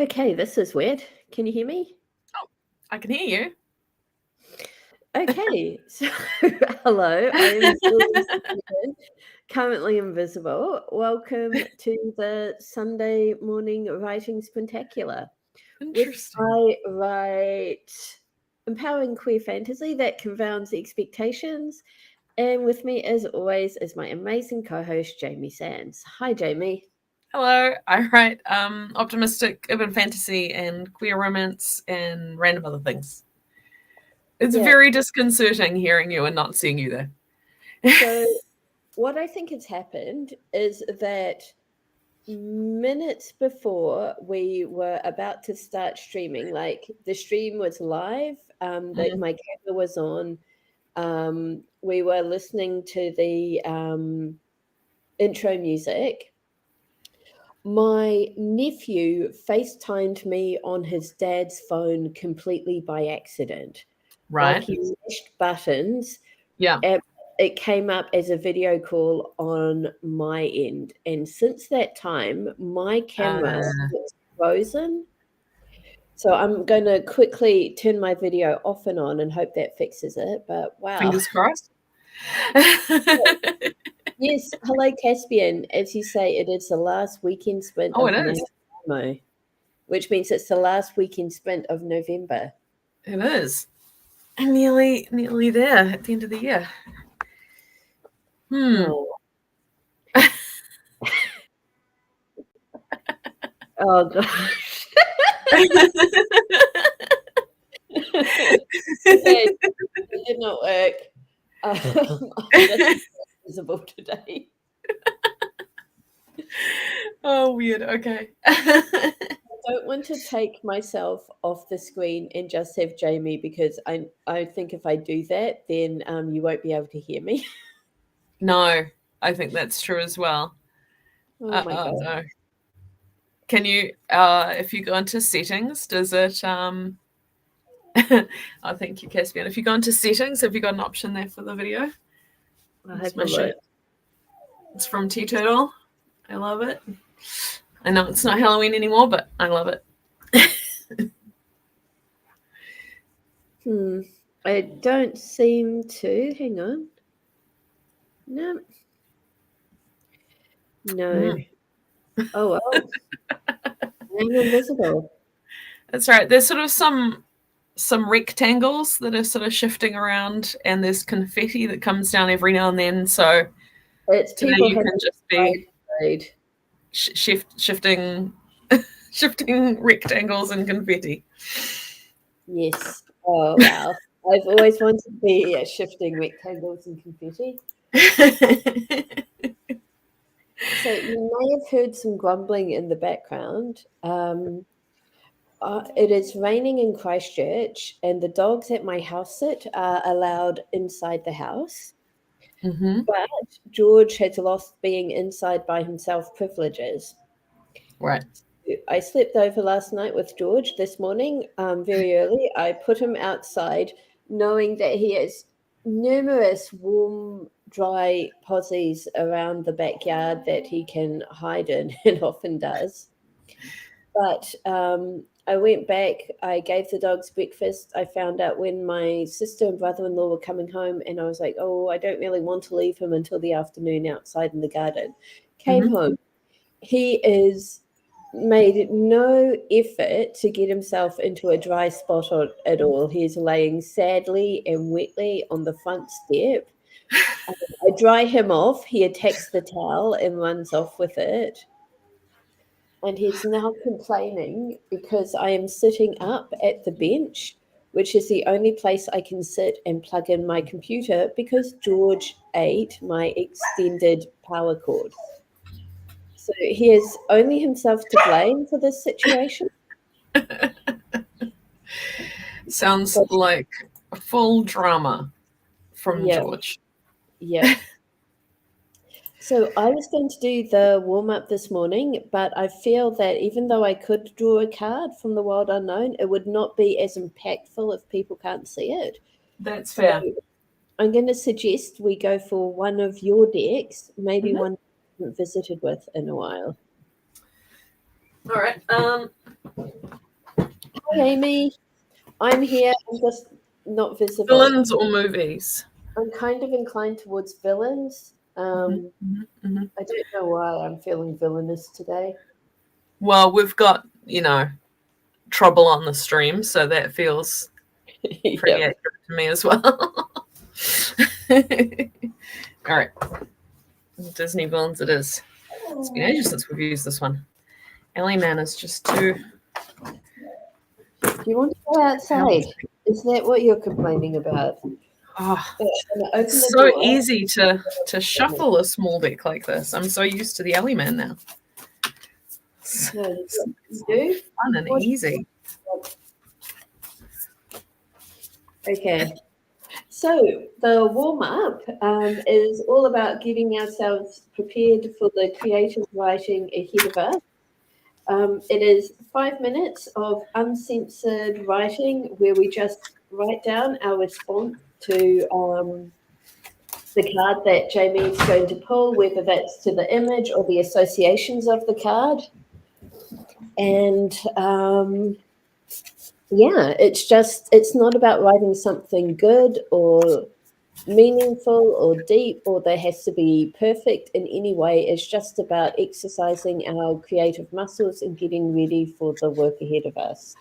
Okay, this is weird. Can you hear me? Oh, I can hear you. Okay, so hello, I am Gillian St, currently invisible. Welcome to the Sunday morning writing Sprintacular, which Interesting. I write empowering queer fantasy that confounds expectations. And with me, as always, is my amazing co-host, Jamie Sands. Hi, Jamie. Hello. I write optimistic urban fantasy and queer romance and random other things. It's Yeah, very disconcerting hearing you and not seeing you there. so what I think has happened is that minutes before we were about to start streaming, like the stream was live, that my camera was on, we were listening to the intro music. My nephew FaceTimed me on his dad's phone completely by accident. Like Right. he mashed buttons. Yeah. It came up as a video call on my end. And since that time, my camera is frozen. So I'm going to quickly turn my video off and on and hope that fixes it. But wow. Fingers crossed. Yes. Hello, Caspian. As you say, it is the last weekend sprint Oh, of it is. November, which means it's the last weekend sprint of November. It is. Nearly there at the end of the year. Oh. Oh, gosh. Okay, it did not work. I'm just visible today. Oh, weird. Okay. I don't want to take myself off the screen and just have Jamie, because I think if I do that, then you won't be able to hear me. No, I think that's true as well. Oh my God. No. Can you, if you go into settings, does it, oh, thank you, Caspian. If you go into settings, have you got an option there for the video? I'll have a look. It's from Tea Turtle. I love it. I know it's not Halloween anymore, but I love it. I don't seem to. Hang on. No. No. Oh, well. I'm invisible. That's right. There's sort of some rectangles that are sort of shifting around, and there's confetti that comes down every now and then. So It's today people you can just be shifting rectangles and confetti. Yes. Oh, wow. I've always wanted to be shifting rectangles and confetti. So you may have heard some grumbling in the background. It is raining in Christchurch, and the dogs at my house sit are allowed inside the house. But George has lost being inside by himself privileges. Right. I slept over last night with George this morning, very early. I put him outside, knowing that he has numerous warm, dry posies around the backyard that he can hide in, and often does. But I went back, I gave the dogs breakfast. I found out when my sister and brother-in-law were coming home, and I was like, oh, I don't really want to leave him until the afternoon outside in the garden. Came home. He is made no effort to get himself into a dry spot at all. He's laying sadly and wetly on the front step. I dry him off. He attacks the towel and runs off with it. And he's now complaining because I am sitting up at the bench, which is the only place I can sit and plug in my computer, because George ate my extended power cord. So he has only himself to blame for this situation. Sounds like a full drama from George. Yeah. So I was going to do the warm-up this morning, but I feel that even though I could draw a card from the Wild Unknown, it would not be as impactful if people can't see it. That's fair. So I'm going to suggest we go for one of your decks, maybe one I haven't visited with in a while. All right. Hi, Amy. I'm here. I'm just not visible. Villains or movies? I'm kind of inclined towards villains. I don't know why I'm feeling villainous today. Well, we've got, trouble on the stream, so that feels pretty Yep. accurate to me as well. All right. Disney villains it is. It's been ages since we've used this one. Ellie Man is just too... Do you want to go outside? Is that what you're complaining about? Oh, Open it's the so door. easy to shuffle a small deck like this. I'm so used to the Ellie Man now. No, you do? Fun and easy. Okay. So the warm-up is all about getting ourselves prepared for the creative writing ahead of us. It is 5 minutes of uncensored writing where we just write down our response to the card that Jamie's going to pull, whether that's to the image or the associations of the card. And it's not about writing something good or meaningful or deep or that has to be perfect in any way. It's just about exercising our creative muscles and getting ready for the work ahead of us.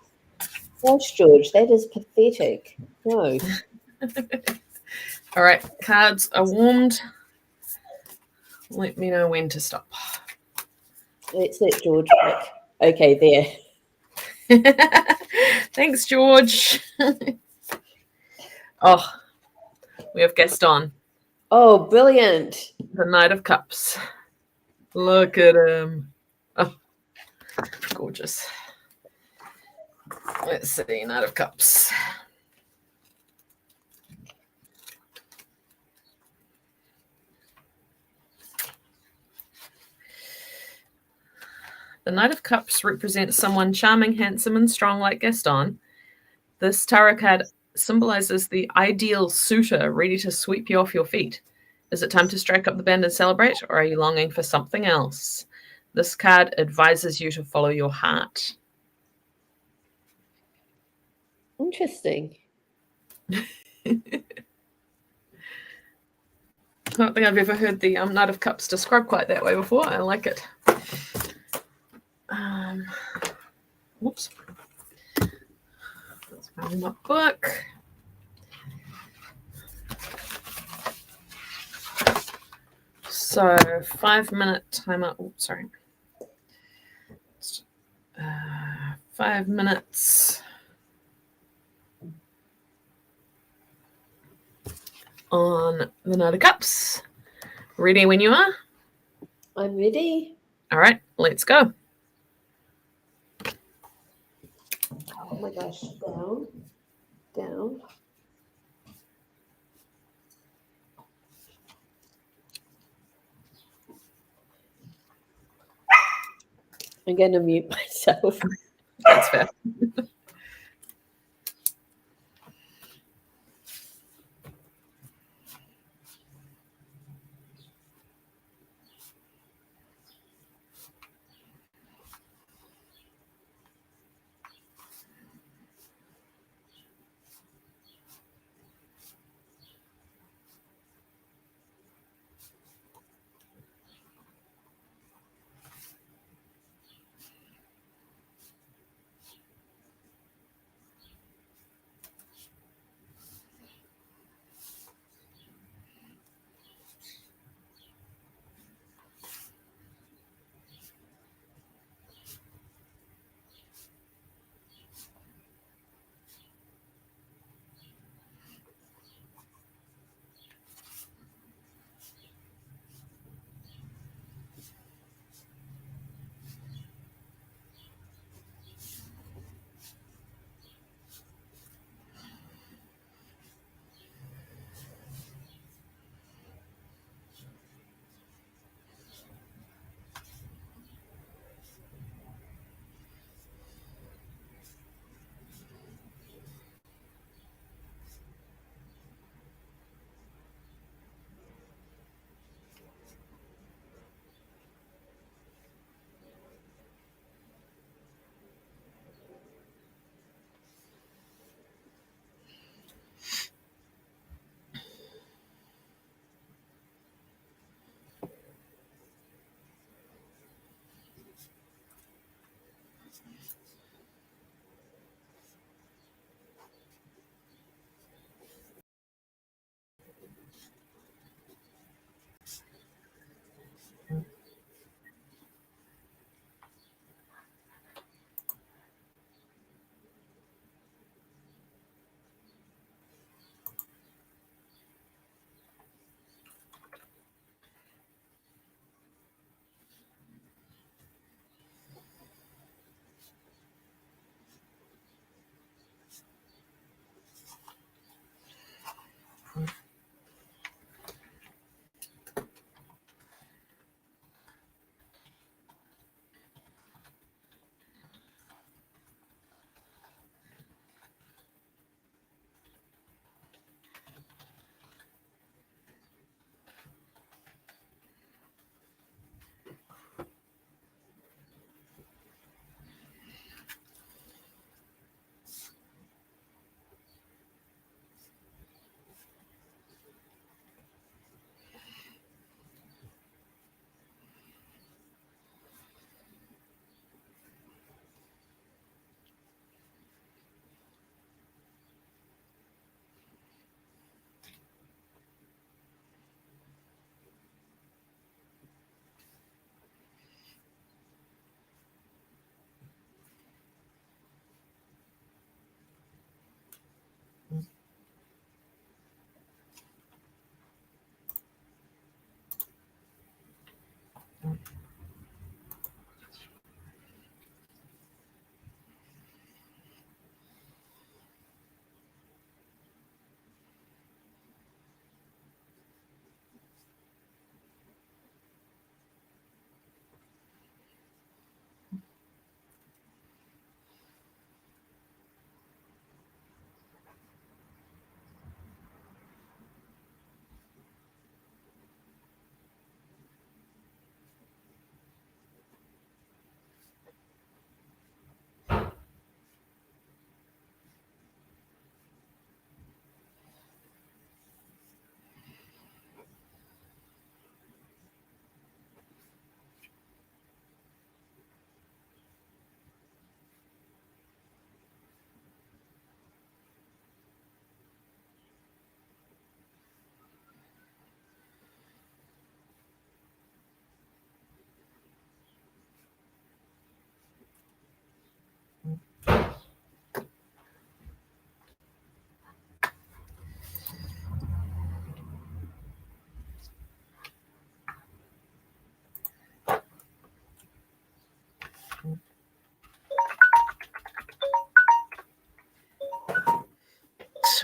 Gosh, George, that is pathetic. No. All right, cards are warmed. Let me know when to stop. Let's let George pick. Okay, there. Thanks, George. Oh, we have Gaston. Oh, brilliant. The Knight of Cups. Look at him. Oh, gorgeous. Let's see, Knight of Cups. The Knight of Cups represents someone charming, handsome, and strong like Gaston. This tarot card symbolizes the ideal suitor ready to sweep you off your feet. Is it time to strike up the band and celebrate, or are you longing for something else? This card advises you to follow your heart. Interesting. I don't think I've ever heard the Knight of Cups described quite that way before. I like it. Whoops. Let's find my book. So 5 minute timer. Oops, sorry. 5 minutes on the Knight of Cups. Ready when you are? I'm ready. All right, let's go. Oh my gosh, down, down. I'm going to mute myself. That's fair.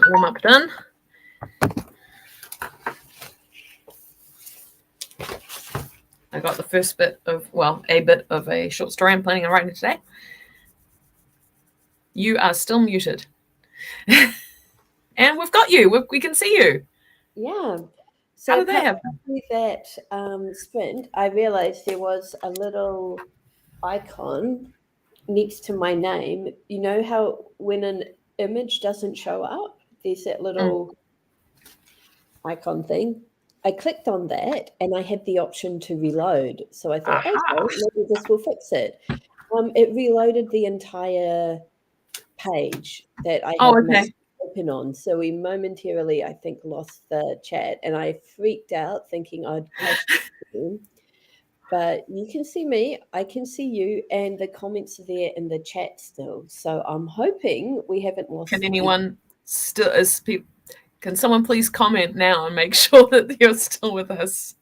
warm up done. I got the first bit of, well, a bit of a short story I'm planning on writing today. You are still muted. And we've got you. We can see you. Yeah. So how did that happen? With that sprint, I realized there was a little icon next to my name. You know how when an image doesn't show up, there's that little icon thing. I clicked on that and I had the option to reload. So I thought, okay, maybe this will fix it. It reloaded the entire page that I had my open on. So we momentarily, I think, lost the chat and I freaked out thinking I'd crashed it. But you can see me, I can see you, and the comments are there in the chat still. So I'm hoping we haven't lost. Can anyone still, can someone please comment now and make sure that you're still with us?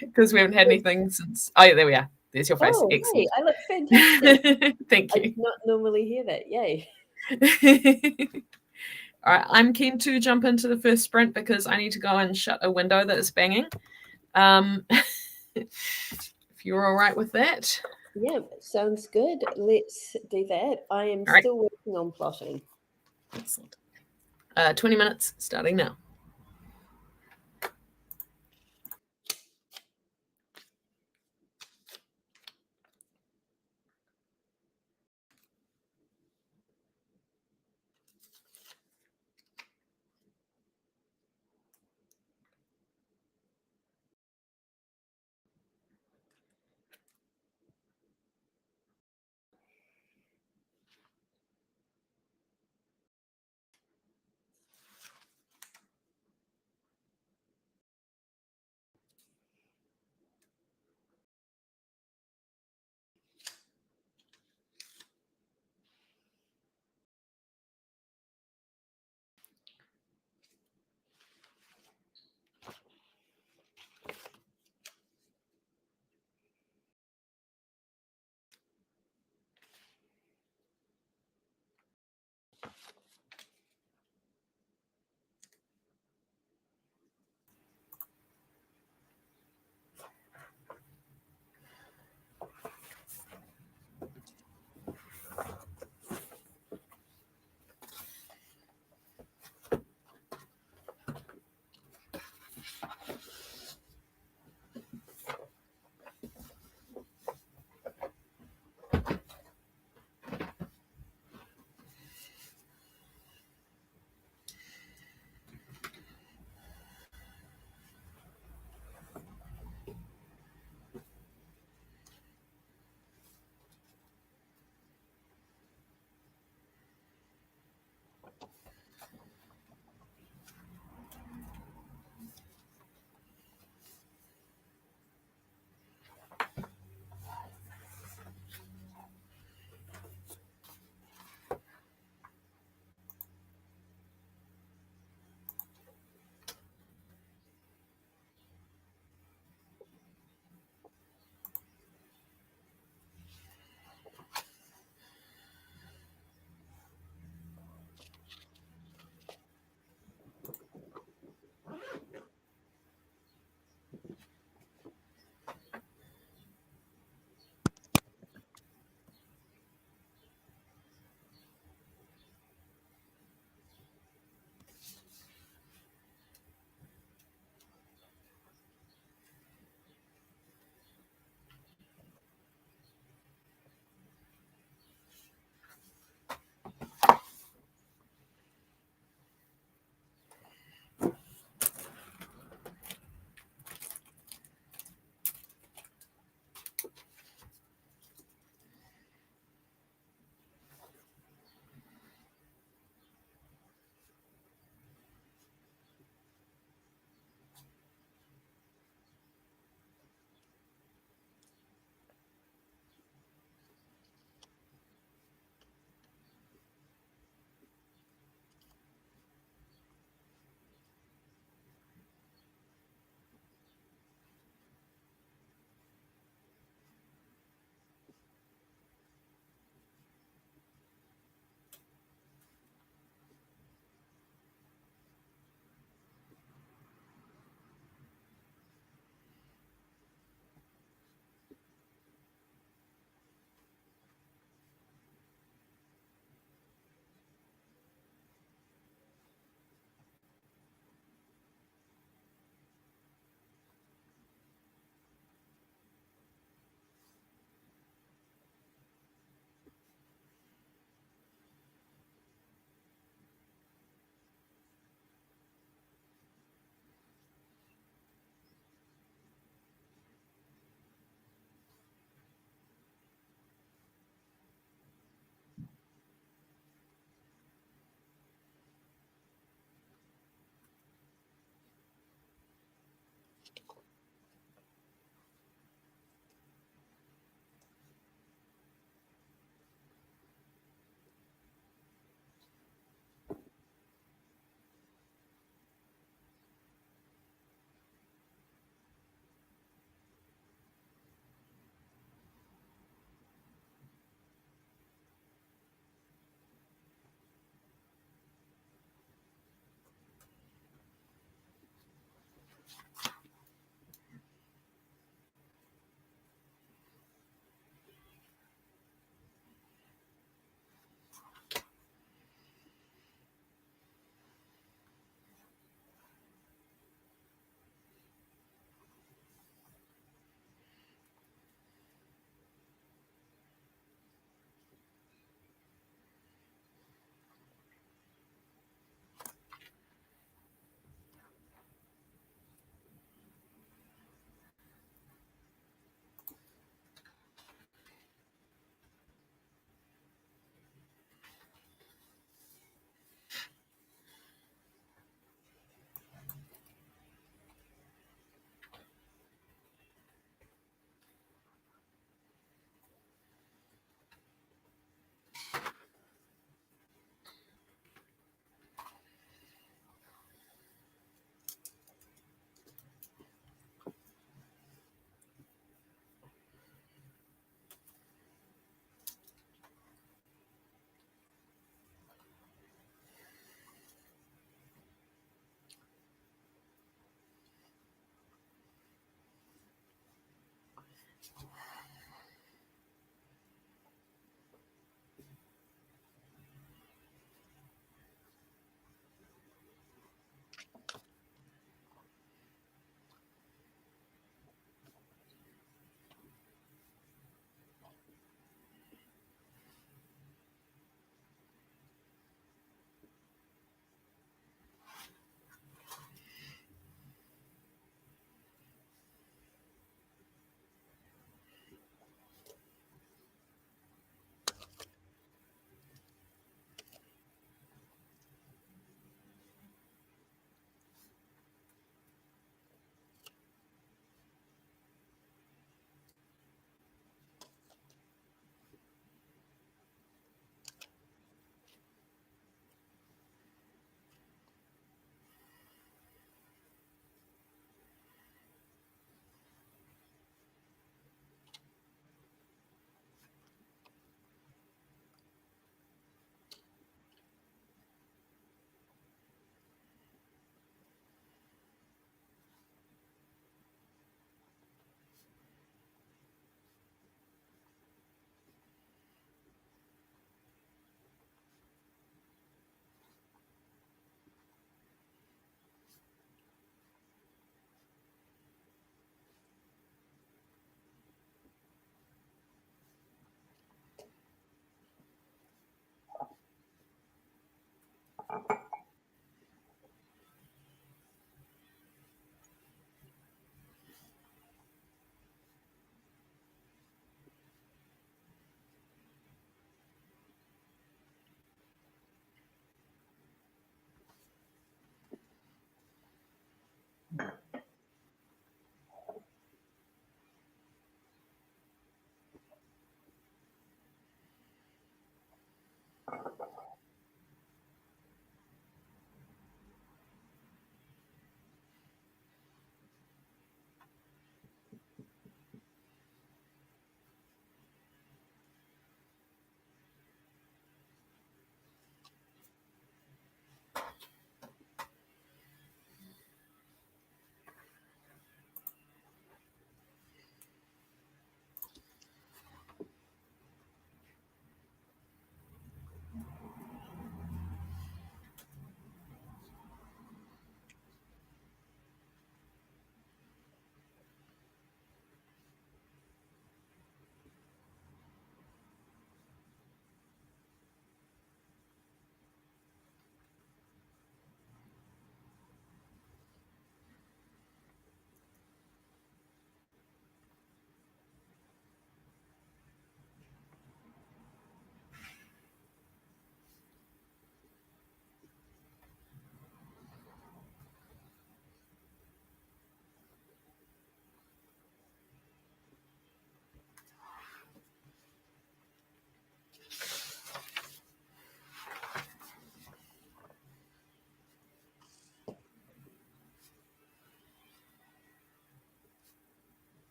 Because we haven't had anything since. Oh, yeah, there we are. There's your face. Excellent. Hey, I look fantastic. Thank you. I did not normally hear that. Yay. All right, I'm keen to jump into the first sprint because I need to go and shut a window that is banging. If you're all right with that. Yeah, sounds good. Let's do that. I am still working on plotting. Excellent. 20 minutes starting now.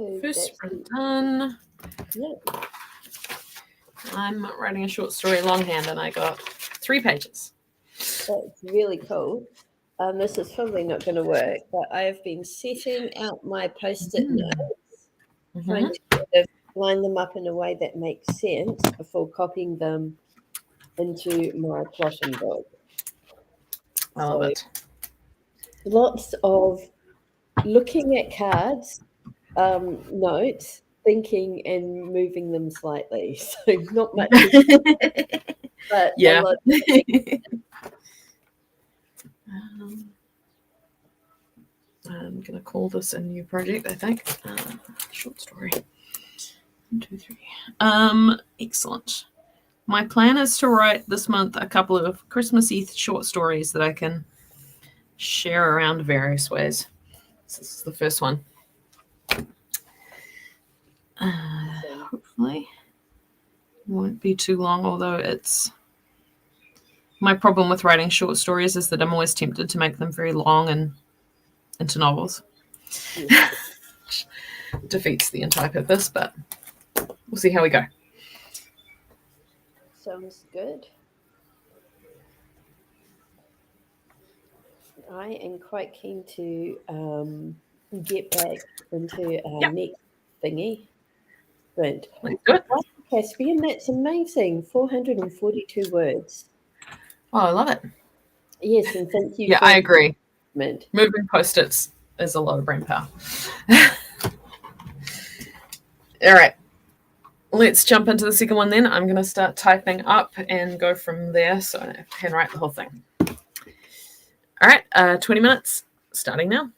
So First sprint done. Yeah. I'm writing a short story longhand, and I got 3 pages. That's really cool. This is probably not going to work, but I have been setting out my post-it notes, trying to sort of line them up in a way that makes sense before copying them into my plotting book. I love it. Lots of looking at cards, notes, thinking and moving them slightly. So not much, but a lot. I'm going to call this a new project, I think. Short story. 1, 2, 3. Excellent. My plan is to write this month a couple of Christmassy short stories that I can share around various ways. This is the first one. Hopefully it won't be too long, although it's... My problem with writing short stories is that I'm always tempted to make them very long and into novels. Defeats the entire purpose, but we'll see how we go. Sounds good. I am quite keen to get back into our next thingy. Sprint. Let's do it. Wow, Caspian, that's amazing. 442 words. Oh, I love it. Yes, and thank you. Yeah, I agree. Moving Post-its is a lot of brain power. All right. Let's jump into the second one then. I'm going to start typing up and go from there so I can write the whole thing. All right, 20 minutes, starting now.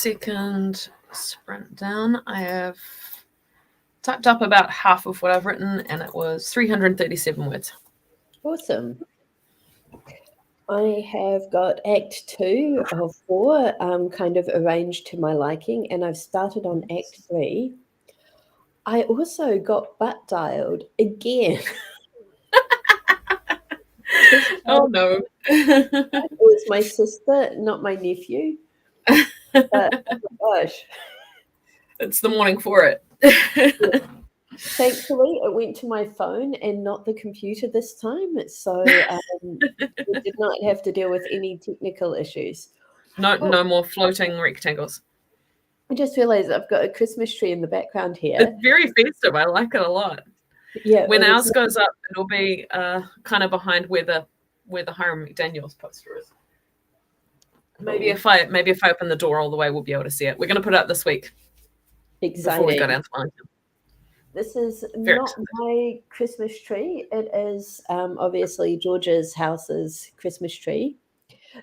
second sprint down. I have typed up about half of what I've written, and it was 337 words. Awesome. I have got Act 2 of 4 kind of arranged to my liking, and I've started on Act 3. I also got butt dialed again. Oh no. It was my sister, not my nephew. But oh my gosh. It's the morning for it. Thankfully, it went to my phone and not the computer this time, so we did not have to deal with any technical issues. No more floating rectangles. I just realized I've got a Christmas tree in the background here. It's very festive. I like it a lot. Yeah. When ours goes up, it'll be kind of behind where the Hiram McDaniel's poster is. Maybe if I open the door all the way, we'll be able to see it. We're going to put it up this week. Exciting. Before we go down to Wellington. This is Very not exciting. my Christmas tree. It is obviously George's house's Christmas tree.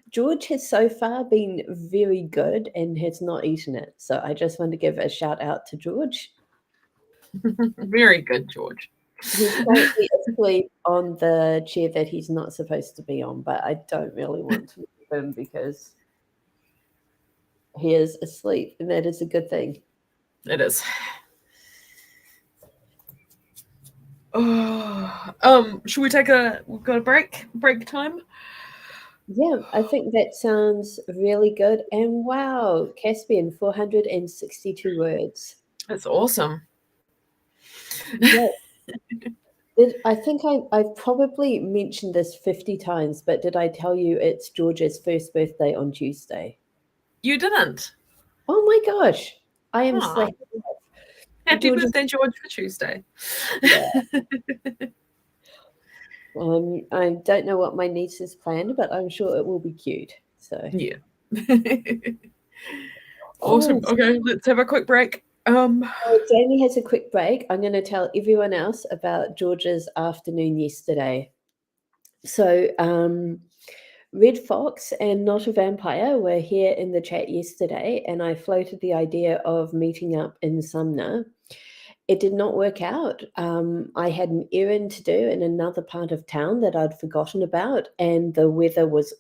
George has so far been very good and has not eaten it. So I just want to give a shout out to George. Very good, George. He's currently asleep on the chair that he's not supposed to be on, but I don't really want to move him because he is asleep, and that is a good thing. It is. Oh, should we take we've got a break time? Yeah, I think that sounds really good. And wow, Caspian, 462 words. That's awesome. Yeah. I think I've probably mentioned this 50 times, but did I tell you it's George's first birthday on Tuesday? You didn't. Oh my gosh. I am slacking off. Happy birthday, George, for Tuesday. Yeah. I don't know what my niece has planned, but I'm sure it will be cute. So yeah. Awesome. Okay, let's have a quick break. Jamie has a quick break. I'm going to tell everyone else about George's afternoon yesterday. So Red Fox and Not a Vampire were here in the chat yesterday, and I floated the idea of meeting up in Sumner. It did not work out. I had an errand to do in another part of town that I'd forgotten about, and the weather was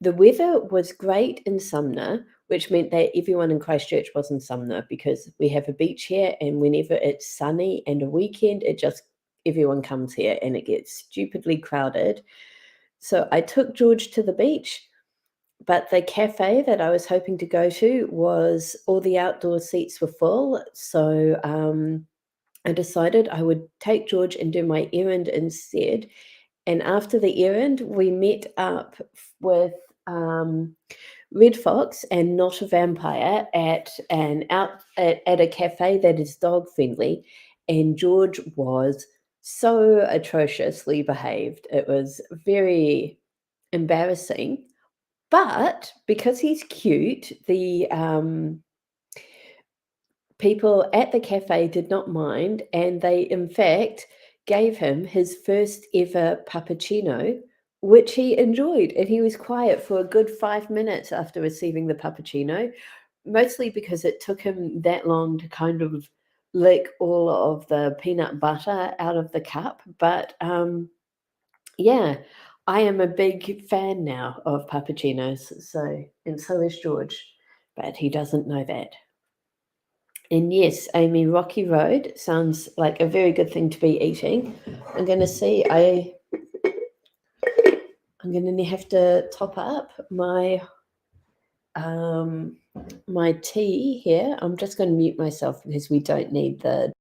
the weather was great in Sumner, which meant that everyone in Christchurch was in Sumner because we have a beach here, and whenever it's sunny and a weekend, everyone comes here and it gets stupidly crowded. So I took George to the beach, but the cafe that I was hoping to go to was all the outdoor seats were full. So I decided I would take George and do my errand instead. And after the errand, we met up with Red Fox and Not a Vampire at a cafe that is dog friendly. And George was so atrociously behaved. It was very embarrassing. But because he's cute, the people at the cafe did not mind, and they, in fact, gave him his first ever puppuccino, which he enjoyed. And he was quiet for a good 5 minutes after receiving the puppuccino, mostly because it took him that long to kind of lick all of the peanut butter out of the cup. But yeah, I am a big fan now of puppuccinos, and so is George, but he doesn't know that. And yes, Amy, Rocky Road sounds like a very good thing to be eating. I'm going to see. I'm going to have to top up my my tea here. I'm just going to mute myself because we don't need the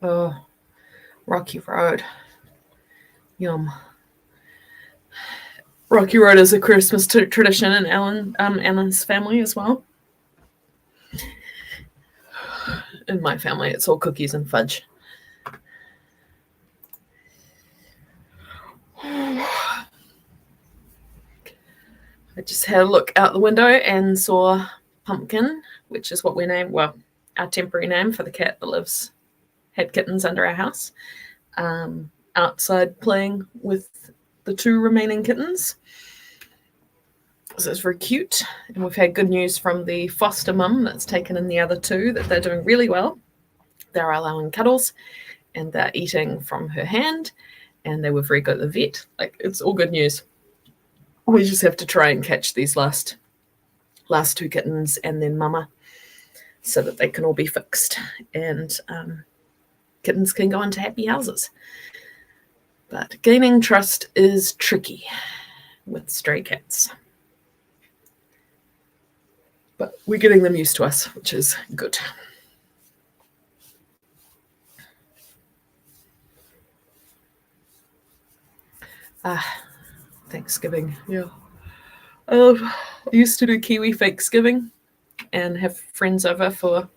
Oh, Rocky Road. Yum. Rocky Road is a Christmas tradition in Alan's family as well. In my family, it's all cookies and fudge. I just had a look out the window and saw Pumpkin, which is what we named, well, our temporary name for the cat that had kittens under our house, outside playing with the 2 remaining kittens. So it's very cute. And we've had good news from the foster mum that's taken in the other 2 that they're doing really well. They're allowing cuddles and they're eating from her hand, and they were very good at the vet. Like, it's all good news. We just have to try and catch these last 2 kittens and then mama, so that they can all be fixed and kittens can go into happy houses. But gaining trust is tricky with stray cats. But we're getting them used to us, which is good. Thanksgiving, yeah. I used to do Kiwi Thanksgiving and have friends over for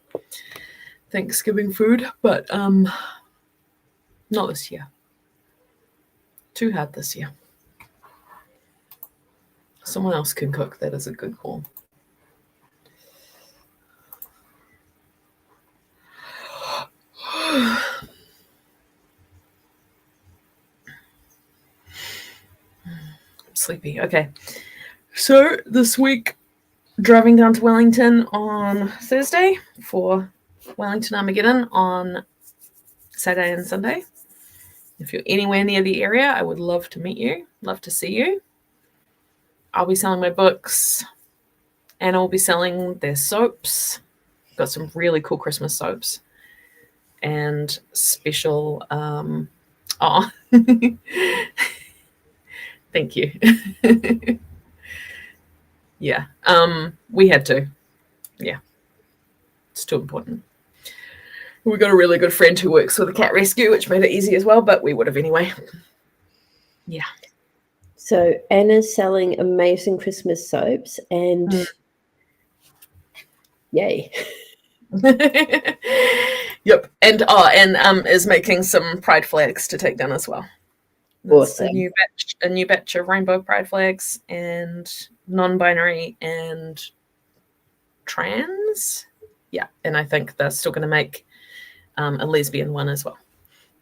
Thanksgiving food, but not this year. Too hard this year. Someone else can cook. That is a good call. I'm sleepy. Okay. So this week, driving down to Wellington on Thursday for Wellington Armageddon on Saturday and Sunday. If you're anywhere near the area, I would love to meet you, love to see you. I'll be selling my books, and I'll be selling their soaps. Got some really cool Christmas soaps and special. Thank you. Yeah, we had to. Yeah, it's too important. We got a really good friend who works with a cat rescue, which made it easy as well, but we would have anyway. Yeah. So Anna's selling amazing Christmas soaps, and yay. Yep. And is making some pride flags to take down as well. Awesome. A new batch of rainbow pride flags and non-binary and trans. Yeah, and I think they're still going to make a lesbian one as well,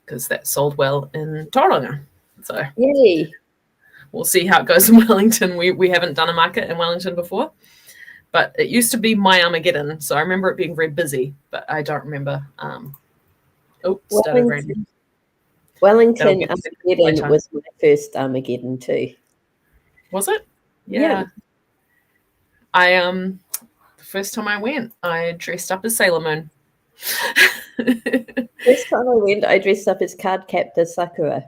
because that sold well in Tauranga. So yay. We'll see how it goes in Wellington. We haven't done a market in Wellington before, but it used to be my Armageddon, so I remember it being very busy, but I don't remember. Started raining. Wellington Armageddon was my first Armageddon too. Was it? Yeah. The first time I went, I dressed up as Sailor Moon. First time I went, I dressed up as Cardcaptor Sakura.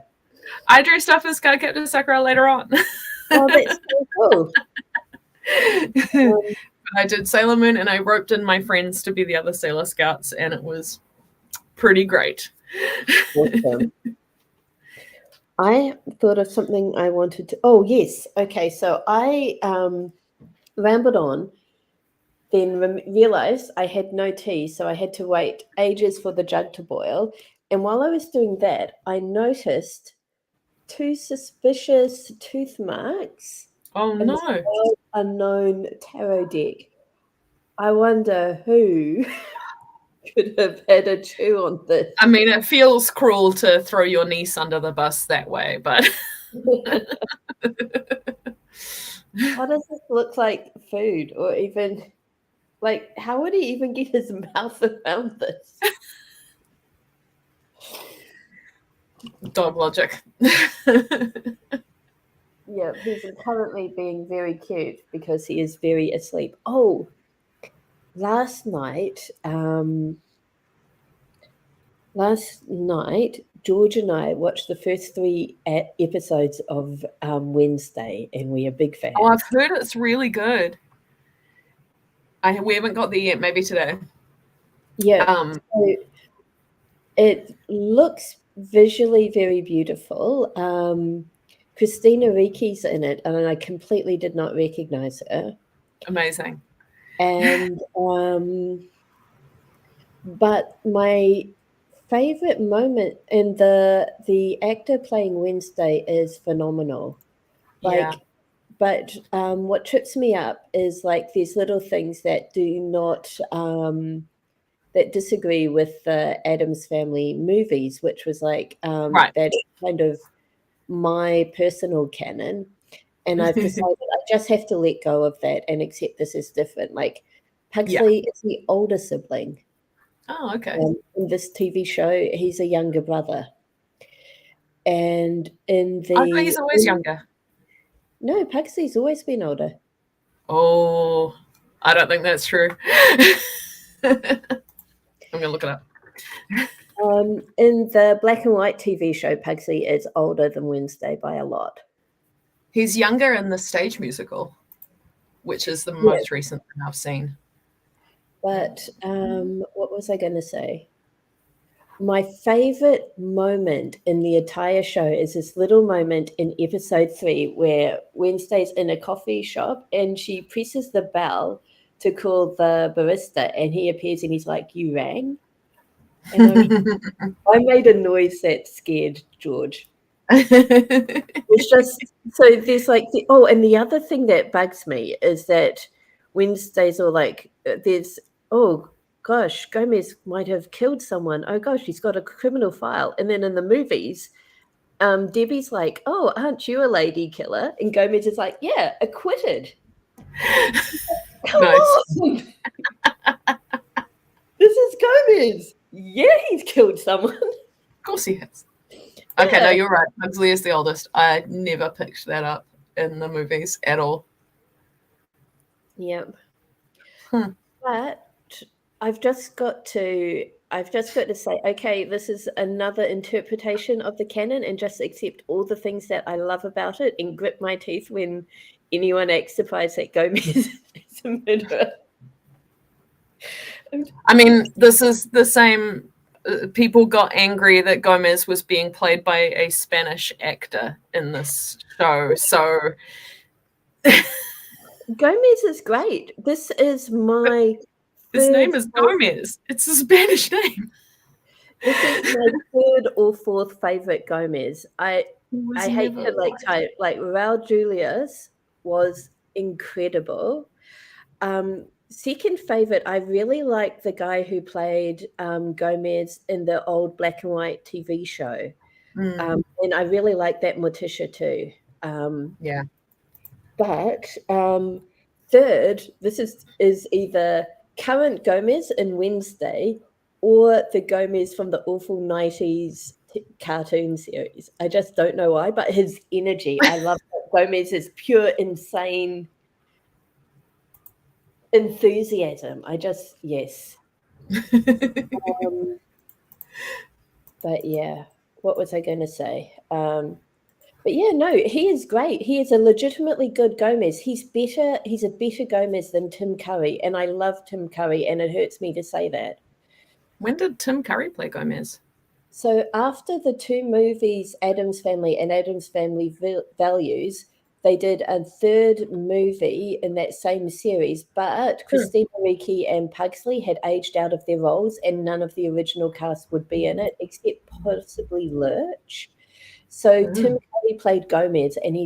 I dressed up as Cardcaptor Sakura later on. Oh, that's so cool. I did Sailor Moon, and I roped in my friends to be the other Sailor Scouts, and it was pretty great. Awesome. I thought of something I wanted to. Oh, yes. Okay, so I rambled on, then realized I had no tea, so I had to wait ages for the jug to boil. And while I was doing that, I noticed 2 suspicious tooth marks. Oh, no. Unknown tarot deck. I wonder who could have had a chew on this. I mean, it feels cruel to throw your niece under the bus that way, but how does this look like food, or even like how would he even get his mouth around this? Dog logic. Yeah, he's currently being very cute because he is very asleep. Oh, last night, George and I watched the first 3 episodes of Wednesday, and we are big fans. Oh, I've heard it's really good. We haven't got there yet. Maybe today. Yeah. So It looks visually very beautiful. Christina Ricci's in it, and I completely did not recognize her. Amazing. And but my favorite moment in the actor playing Wednesday is phenomenal. Yeah. Like, but what trips me up is like these little things that do not that disagree with the Addams Family movies, which was like Right. that kind of my personal canon. And I've decided I just have to let go of that and accept this is different. Like Yeah. Pugsley is the older sibling. Oh, okay. In this TV show, he's a younger brother. And in I thought he's always younger. No, Pugsley's always been older. Oh, I don't think that's true. I'm going to look it up. In the black and white TV show, Pugsley is older than Wednesday by a lot. He's younger in the stage musical, which is the most recent thing I've seen. But what was I going to say? My favorite moment in the entire show is this little moment in episode 3 where Wednesday's in a coffee shop and she presses the bell to call the barista, and he appears and he's like, "You rang?" And I made a noise that scared George. It's just so there's like and the other thing that bugs me is that Wednesdays are like there's gosh, Gomez might have killed someone. Oh gosh, he's got a criminal file. And then in the movies, Debbie's like, "Oh, aren't you a lady killer?" And Gomez is like, "Yeah, acquitted." Come on. This is Gomez. Yeah, he's killed someone. Of course he has. Okay, no, you're right. Pugsley is the oldest. I never picked that up in the movies at all. Yep. But I've just got to say, okay, this is another interpretation of the canon, and just accept all the things that I love about it and grit my teeth when anyone acts surprised that Gomez is a murderer. I mean, this is the same. People got angry that Gomez was being played by a Spanish actor in this show. So Gomez is great. This is my his name is Gomez. It's a Spanish name. This is my third or fourth favorite Gomez. I hate to type like Raul Julius was incredible. Second favorite, I really like the guy who played Gomez in the old black and white TV show. And I really like that Morticia too. Yeah. But third, this is either current Gomez in Wednesday or the Gomez from the awful 90s cartoon series. I just don't know why, but his energy, I love that. Gomez is pure, insane enthusiasm. Yes. But yeah, what was I going to say? But yeah, no, he is great. He is a legitimately good Gomez. He's a better Gomez than Tim Curry, and I love Tim Curry, and it hurts me to say that. When did Tim Curry play Gomez? So after the two movies, Addams Family and Addams Family Values, they did a third movie in that same series, but Christina Ricci and Pugsley had aged out of their roles, and none of the original cast would be in it, except possibly Lurch. So Tim Curry played Gomez, and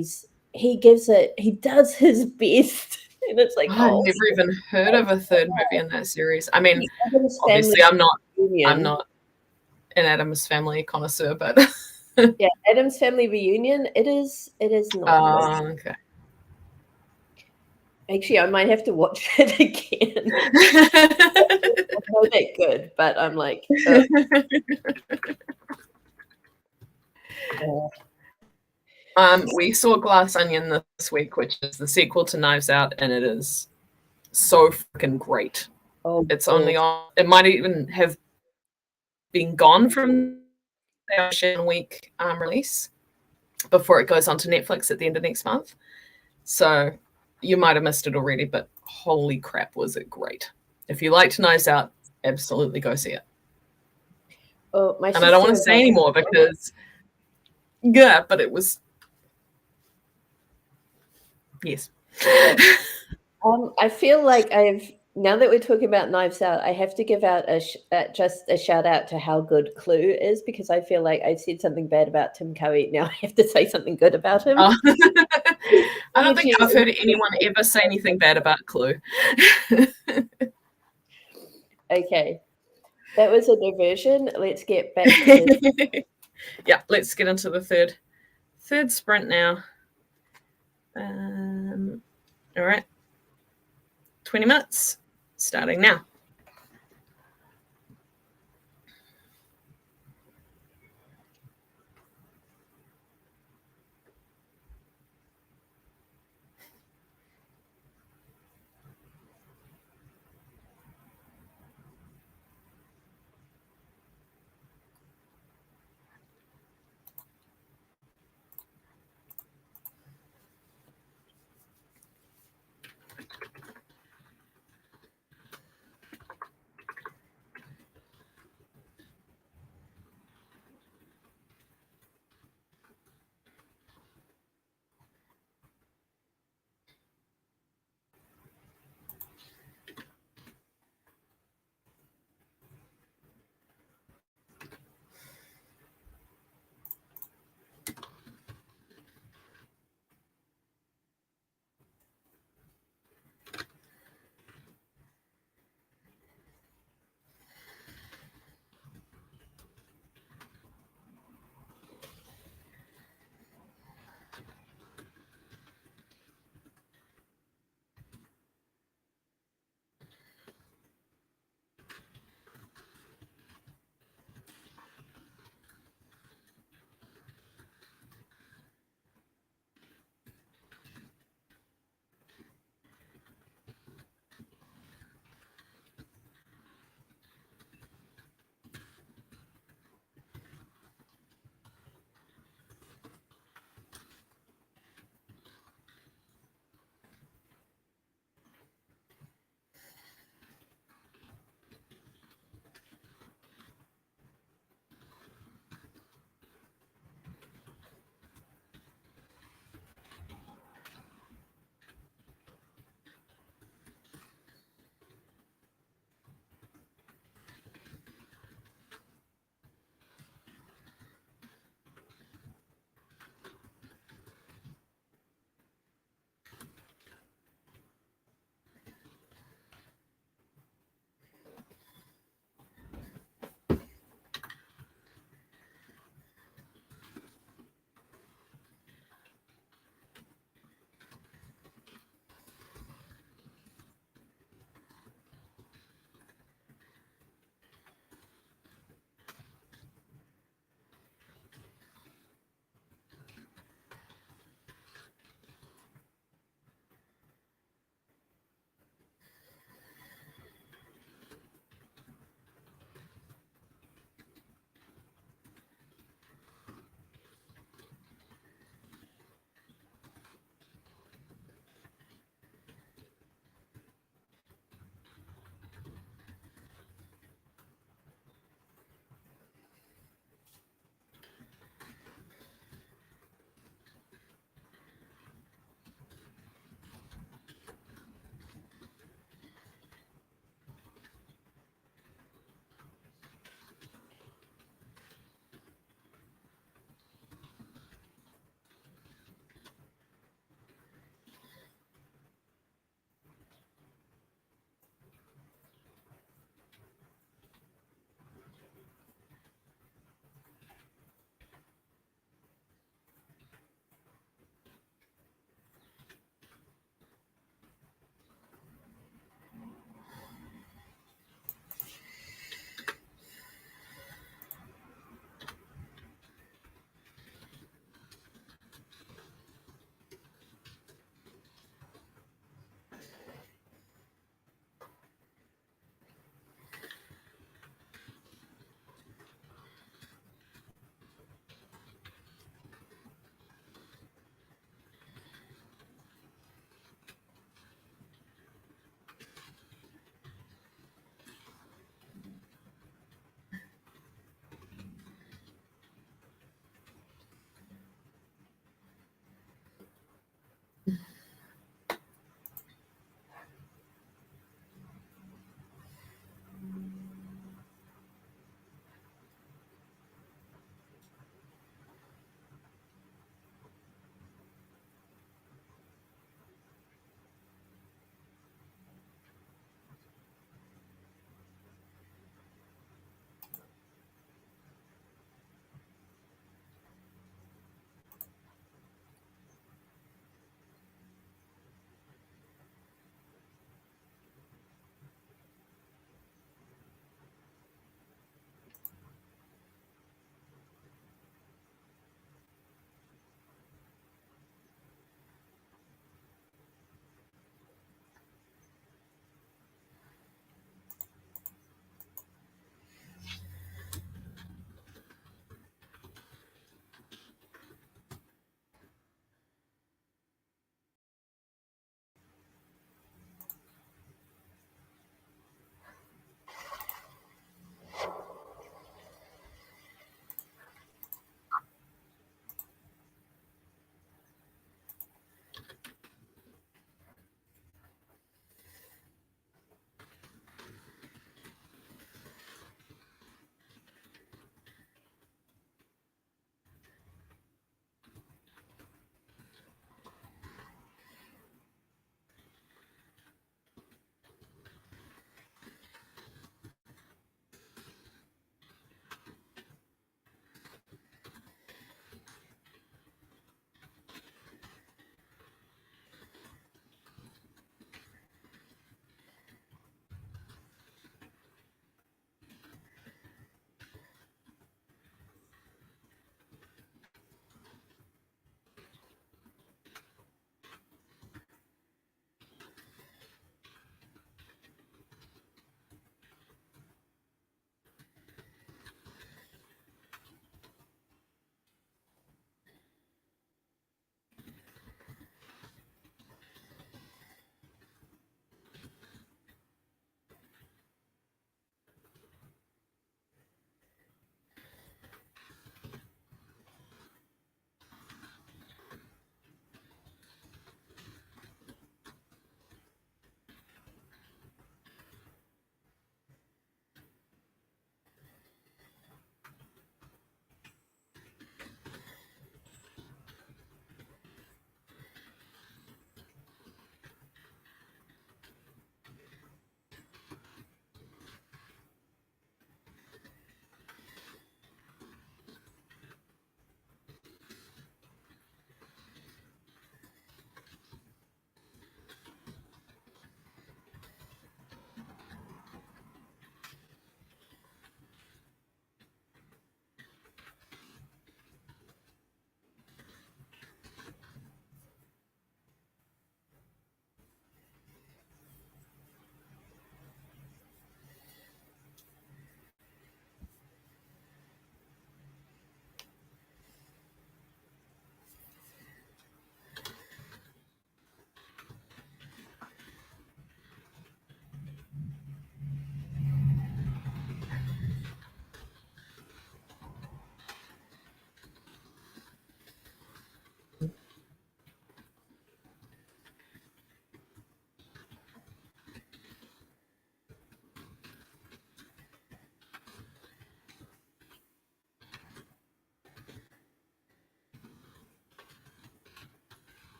he does his best. And it's like, I've never even heard of a third movie in that series. I mean, obviously I'm not an Addams Family connoisseur, but yeah, Addams Family Reunion, it is not. Okay. Actually, I might have to watch it again. It's not that good, but I'm like, we saw Glass Onion this week, which is the sequel to Knives Out, and it is so freaking great. It's only on. It might even have been gone from the Ocean Week release before it goes onto Netflix at the end of next month. So you might have missed it already, but holy crap, was it great. If you liked Knives Out, absolutely go see it. Oh, my And I don't want to sister say anymore because, yeah, but it was, yes. I feel like now that we're talking about Knives Out, I have to give out just a shout out to how good Clue is, because I feel like I've said something bad about Tim Curry. Now I have to say something good about him. Oh. I don't think I've heard anyone ever say anything bad about Clue. Okay, that was a diversion. Let's get back to this. Yeah, let's get into the third sprint now. All right, 20 minutes, starting now.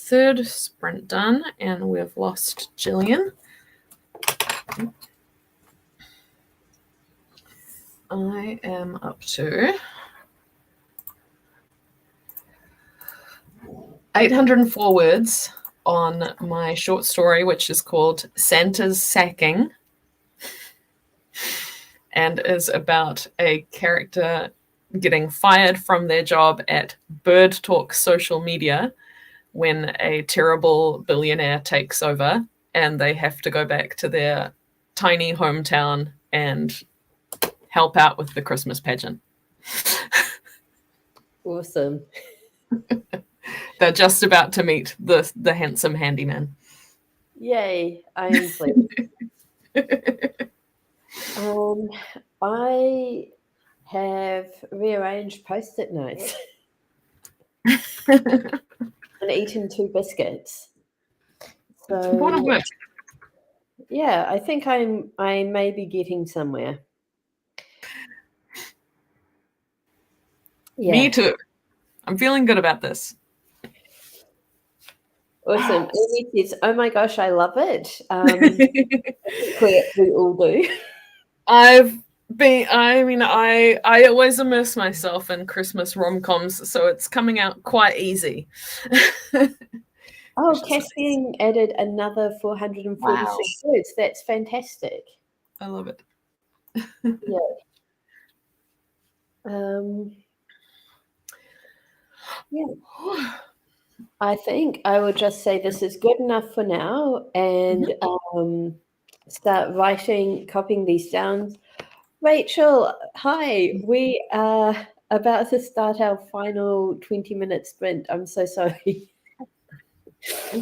third sprint done, and we've lost Gillian. I am up to 804 words on my short story, which is called Santa's Sacking, and is about a character getting fired from their job at Bird Talk social media when a terrible billionaire takes over and they have to go back to their tiny hometown and help out with the Christmas pageant. Awesome. They're just about to meet the handsome handyman. Yay, I am pleased. I have rearranged post-it notes and eaten 2 biscuits. So Important work. yeah, I think I may be getting somewhere. Yeah. Me too. I'm feeling good about this. Awesome. Amy says, "Oh my gosh, I love it." We all do. I always immerse myself in Christmas rom-coms, so it's coming out quite easy. Oh, Caspian added another 446 words. That's fantastic. I love it. Yeah. Yeah. I think I will just say this is good enough for now and start copying these down. Rachel, hi. We are about to start our final 20-minute sprint. I'm so sorry.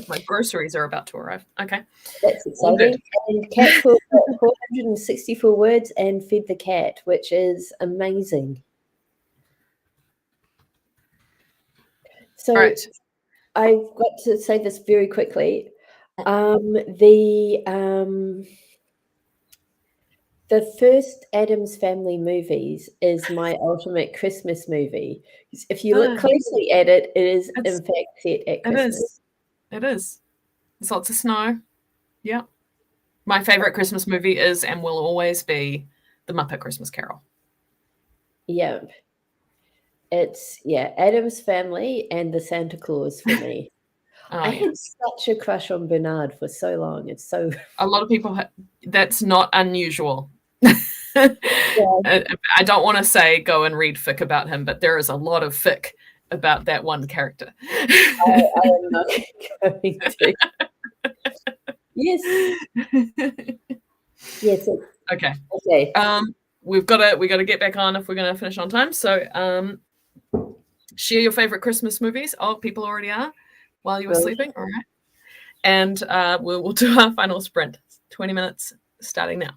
My groceries are about to arrive. Okay. That's exciting. And Cat got 464 words and fed the cat, which is amazing. So right. I've got to say this very quickly. The first Addams Family movies is my ultimate Christmas movie. If you look closely at it, it is in fact set at Christmas. It is. There's lots of snow. Yeah. My favorite Christmas movie is and will always be The Muppet Christmas Carol. Yeah. It's Addams Family and the Santa Claus for me. I had such a crush on Bernard for so long. It's so a lot of people that's not unusual. I don't want to say go and read fic about him, but there is a lot of fic about that one character. I am not going to. Yes. Yes. Okay. Okay. We got to get back on if we're going to finish on time. So, share your favorite Christmas movies. Oh, people already are while you were sleeping. All right. And we'll do our final sprint. 20 minutes starting now.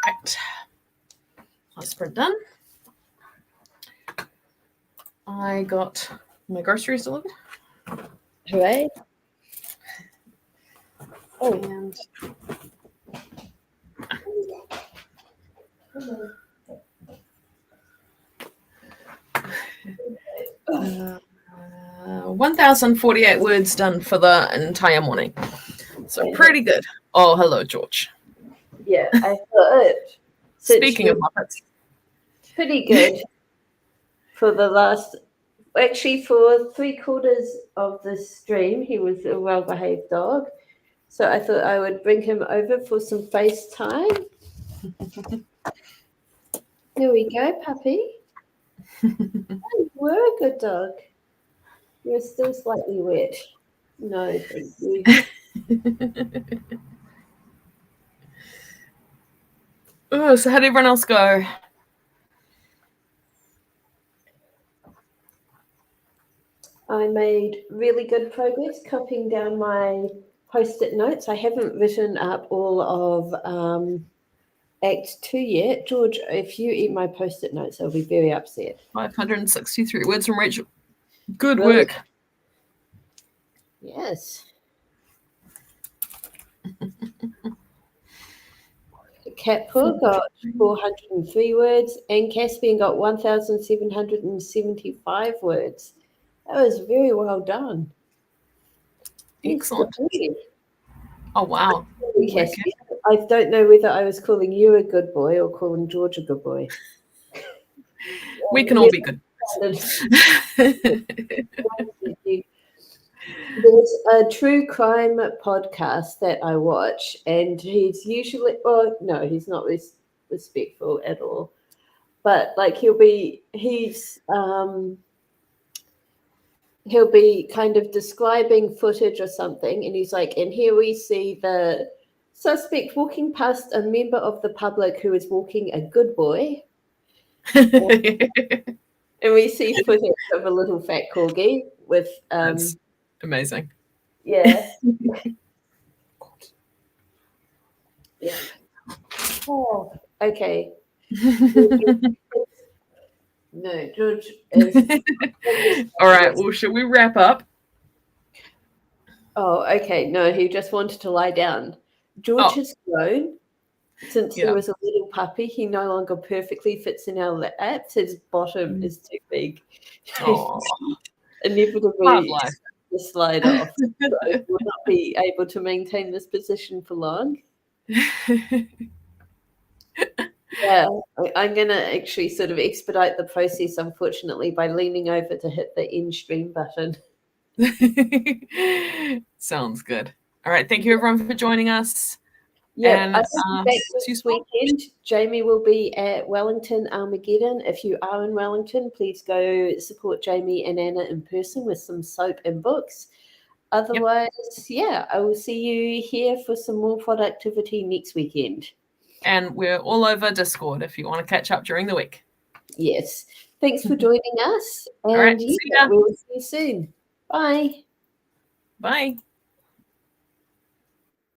Right. Last sprint done. I got my groceries delivered. Hooray. Oh, And 1,048 words done for the entire morning. So pretty good. Oh, hello, George. Yeah, I thought. Speaking of Muppets. Pretty good for the last, actually for 3/4 of the stream, he was a well-behaved dog. So I thought I would bring him over for some FaceTime. There we go, puppy. You were a good dog. You're still slightly wet. No, thank you. Oh, so how did everyone else go? I made really good progress copying down my post-it notes. I haven't written up all of Act 2 yet. George, if you eat my post-it notes, I'll be very upset. 563 words from Rachel. Good Really? work. Yes. Catpool got 403 words, and Caspian got 1,775 words. That was very well done. Excellent. Yes, oh, wow. Caspian. I don't know whether I was calling you a good boy or calling George a good boy. We can all be good. There's a true crime podcast that I watch, and he's usually, no, he's not respectful at all. But like he'll be kind of describing footage or something, and he's like, and here we see the suspect walking past a member of the public who is walking a good boy. And we see footage of a little fat corgi with That's amazing. Yeah. Yeah. Oh, okay. No, George is. All right. Well, should we wrap up? Oh, okay. No, he just wanted to lie down. George has grown since he was a little puppy. He no longer perfectly fits in our laps. His bottom is too big. Inevitably to slide off. So he will not be able to maintain this position for long. Yeah, I'm going to actually sort of expedite the process, unfortunately, by leaning over to hit the end stream button. Sounds good. All right. Thank you, everyone, for joining us. Yeah, I will be back this weekend. Jamie will be at Wellington Armageddon. If you are in Wellington, please go support Jamie and Anna in person with some soap and books. Otherwise, I will see you here for some more productivity next weekend. And we're all over Discord if you want to catch up during the week. Yes. Thanks for joining us. And all right, see ya. we will see you soon. Bye. Bye.